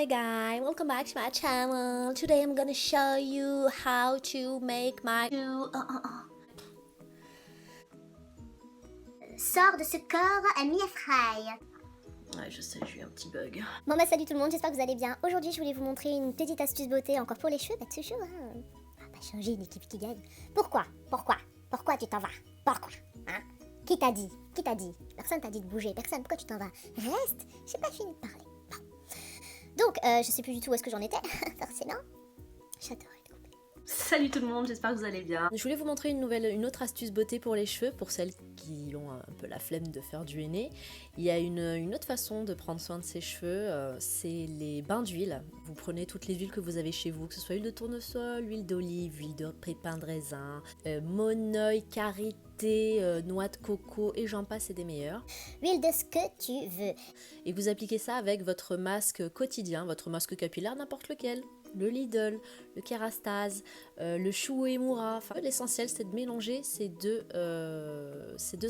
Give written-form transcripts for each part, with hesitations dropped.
Hi guys, welcome back to my channel. Today I'm gonna show you how to make my Sors de ce corps à mi-effraille. Ouais, je sais, j'ai eu un petit bug. Bon bah salut tout le monde, j'espère que vous allez bien. Aujourd'hui je voulais vous montrer une petite astuce beauté encore pour les cheveux. Bah toujours, hein. On va pas changer une équipe qui gagne. Pourquoi tu t'en vas? Pourquoi? Hein? Qui t'a dit? Personne t'a dit de bouger, personne. Pourquoi tu t'en vas? Reste, j'ai pas fini de parler. Bon. Donc, je sais plus du tout où est-ce que j'en étais, forcément. J'adore être coupée. Salut tout le monde, j'espère que vous allez bien. Je voulais vous montrer une autre astuce beauté pour les cheveux, pour celles qui ont un peu la flemme de faire du henné. Il y a une autre façon de prendre soin de ses cheveux, c'est les bains d'huile. Vous prenez toutes les huiles que vous avez chez vous, que ce soit huile de tournesol, huile d'olive, huile de pépins de raisin, monoeil, karité, noix de coco et j'en passe et des meilleurs. Huile de ce que tu veux. Et vous appliquez ça avec votre masque quotidien, votre masque capillaire, n'importe lequel. Le Lidl, le Kerastase, le Shu Uemura. Enfin, l'essentiel, c'est de mélanger ces deux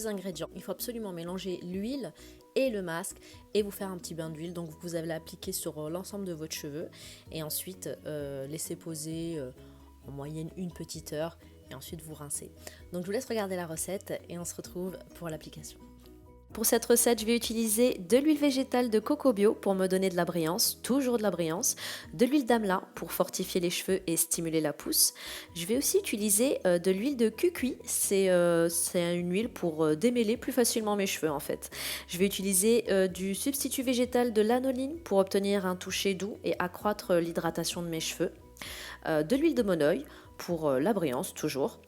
ingrédients. Il faut absolument mélanger l'huile et le masque et vous faire un petit bain d'huile. Donc, vous allez l'appliquer sur l'ensemble de votre cheveux et ensuite laisser poser en moyenne une petite heure et ensuite vous rincez. Donc, je vous laisse regarder la recette et on se retrouve pour l'application. Pour cette recette, je vais utiliser de l'huile végétale de coco bio pour me donner de la brillance, toujours de la brillance, de l'huile d'amla pour fortifier les cheveux et stimuler la pousse. Je vais aussi utiliser de l'huile de cucuy, c'est une huile pour démêler plus facilement mes cheveux en fait. Je vais utiliser du substitut végétal de l'anoline pour obtenir un toucher doux et accroître l'hydratation de mes cheveux. De l'huile de monoeil pour la brillance, toujours.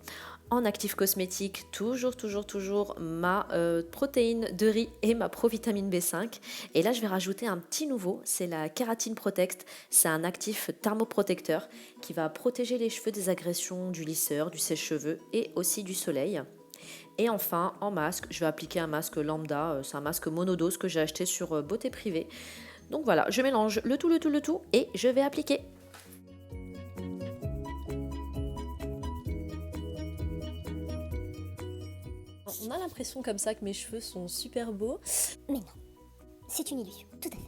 En actif cosmétique, toujours ma protéine de riz et ma provitamine B5. Et là, je vais rajouter un petit nouveau, c'est la Kératine Protect. C'est un actif thermoprotecteur qui va protéger les cheveux des agressions du lisseur, du sèche-cheveux et aussi du soleil. Et enfin, en masque, je vais appliquer un masque lambda, c'est un masque monodose que j'ai acheté sur Beauté Privée. Donc voilà, je mélange le tout et je vais appliquer. On a l'impression comme ça que mes cheveux sont super beaux. Mais non, c'est une illusion, tout à fait.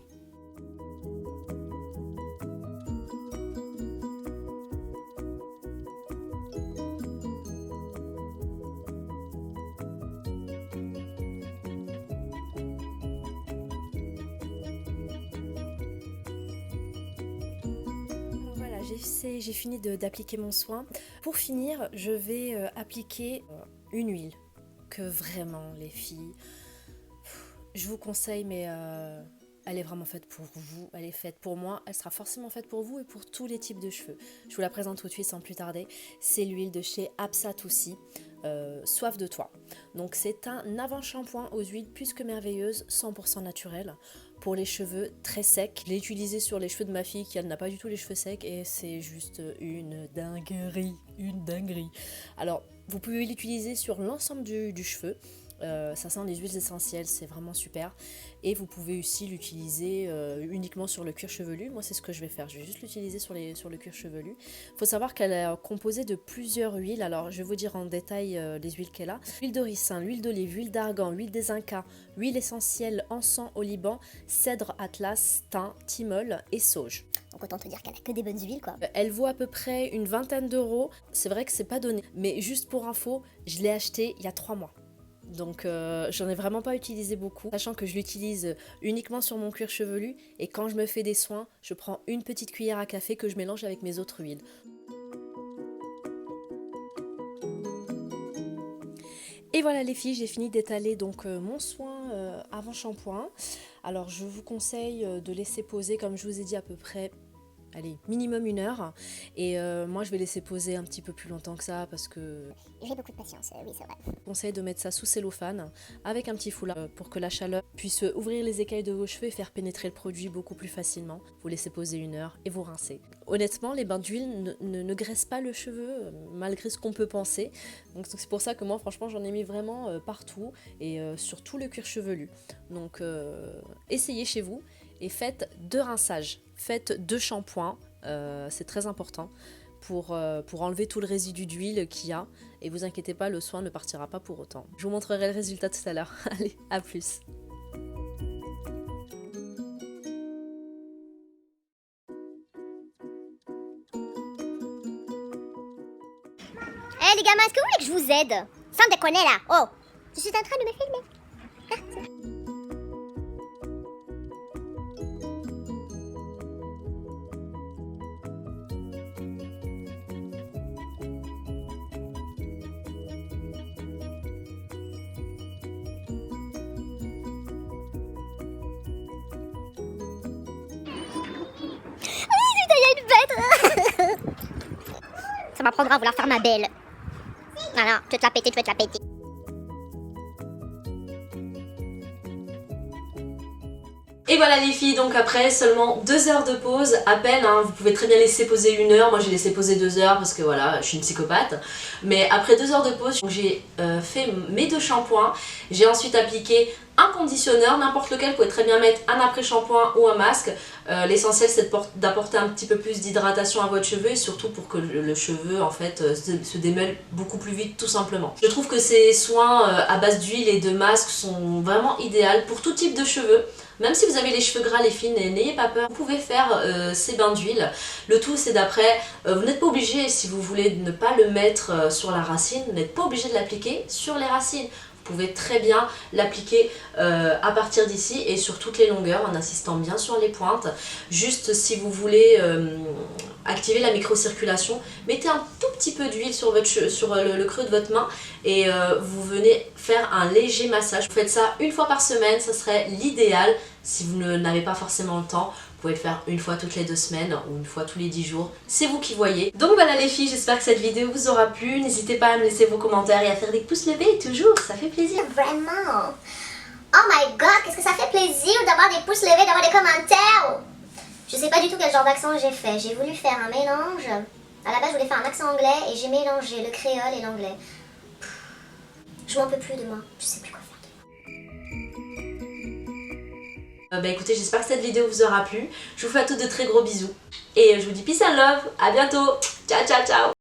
Voilà, j'ai fini d'appliquer mon soin. Pour finir, je vais appliquer une huile que vraiment les filles, je vous conseille, mais elle est vraiment faite pour vous, elle est faite pour moi, elle sera forcément faite pour vous et pour tous les types de cheveux. Je vous la présente tout de suite sans plus tarder, c'est l'huile de chez Apsatoussi, Soif de toi. Donc c'est un avant-shampoing aux huiles plus que merveilleuses, 100% naturel, pour les cheveux très secs. Je l'ai utilisé sur les cheveux de ma fille qui elle n'a pas du tout les cheveux secs et c'est juste une dinguerie, Alors vous pouvez l'utiliser sur l'ensemble du cheveu. Ça sent les huiles essentielles, c'est vraiment super. Et vous pouvez aussi l'utiliser uniquement sur le cuir chevelu. Moi, c'est ce que je vais faire. Je vais juste l'utiliser sur le cuir chevelu. Il faut savoir qu'elle est composée de plusieurs huiles. Alors, je vais vous dire en détail les huiles qu'elle a. Huile de ricin, l'huile d'olive, huile d'argan, huile des Incas, huile essentielle encens au Liban, cèdre atlas, thym, thymol et sauge. Donc autant te dire qu'elle a que des bonnes huiles, quoi. Elle vaut à peu près une vingtaine d'euros. C'est vrai que c'est pas donné. Mais juste pour info, je l'ai acheté il y a 3 mois. Donc j'en ai vraiment pas utilisé beaucoup, sachant que je l'utilise uniquement sur mon cuir chevelu et quand je me fais des soins, je prends une petite cuillère à café que je mélange avec mes autres huiles. Et voilà les filles, j'ai fini d'étaler donc mon soin avant shampoing. Alors je vous conseille de laisser poser, comme je vous ai dit, à peu près, allez, minimum 1 heure. Et moi, je vais laisser poser un petit peu plus longtemps que ça parce que J'ai beaucoup de patience, oui, c'est vrai. je vous conseille de mettre ça sous cellophane avec un petit foulard pour que la chaleur puisse ouvrir les écailles de vos cheveux et faire pénétrer le produit beaucoup plus facilement. Vous laissez poser 1 heure et vous rincez. Honnêtement, les bains d'huile ne graissent pas le cheveu malgré ce qu'on peut penser. Donc c'est pour ça que moi, franchement, j'en ai mis vraiment partout et sur tout le cuir chevelu. Donc essayez chez vous. Et faites 2 rinçages, faites 2 shampoings, c'est très important pour enlever tout le résidu d'huile qu'il y a. Et vous inquiétez pas, le soin ne partira pas pour autant. Je vous montrerai le résultat tout à l'heure. Allez, à plus. les gamins, est-ce que vous voulez que je vous aide? Sans déconner là. Oh, je suis en train de me filmer. Il y a une bête. Ça m'apprendra à vouloir faire ma belle. Voilà, tu veux te la péter, tu veux te la péter. Et voilà les filles, donc après seulement 2 heures de pause, à peine, hein, vous pouvez très bien laisser poser 1 heure, moi j'ai laissé poser 2 heures parce que voilà, je suis une psychopathe. Mais après 2 heures de pause, j'ai fait mes 2 shampoings, j'ai ensuite appliqué un conditionneur, n'importe lequel, vous pouvez très bien mettre un après-shampoing ou un masque. L'essentiel c'est d'apporter un petit peu plus d'hydratation à votre cheveu et surtout pour que le cheveu en fait se démêle beaucoup plus vite tout simplement. Je trouve que ces soins à base d'huile et de masque sont vraiment idéaux pour tout type de cheveux. Même si vous avez les cheveux gras, les filles, n'ayez pas peur, vous pouvez faire ces bains d'huile. Le tout c'est d'après, vous n'êtes pas obligé, si vous voulez ne pas le mettre sur la racine, vous n'êtes pas obligé de l'appliquer sur les racines. Vous pouvez très bien l'appliquer à partir d'ici et sur toutes les longueurs en insistant bien sur les pointes. Juste si vous voulez activer la microcirculation, mettez un tout petit peu d'huile sur le creux de votre main et vous venez faire un léger massage. Vous faites ça 1 fois par semaine, ça serait l'idéal. Si vous n'avez pas forcément le temps, vous pouvez le faire 1 fois toutes les 2 semaines ou 1 fois tous les 10 jours, c'est vous qui voyez. Donc voilà les filles, j'espère que cette vidéo vous aura plu. N'hésitez pas à me laisser vos commentaires et à faire des pouces levés, toujours, ça fait plaisir. Vraiment. Oh my god, qu'est-ce que ça fait plaisir d'avoir des pouces levés, d'avoir des commentaires. Je sais pas du tout quel genre d'accent j'ai fait. J'ai voulu faire un mélange. À la base, je voulais faire un accent anglais et j'ai mélangé le créole et l'anglais. Je m'en peux plus de moi. Je sais plus quoi faire. Bah écoutez, j'espère que cette vidéo vous aura plu. Je vous fais à toutes de très gros bisous. Et je vous dis peace and love. À bientôt. Ciao, ciao, ciao.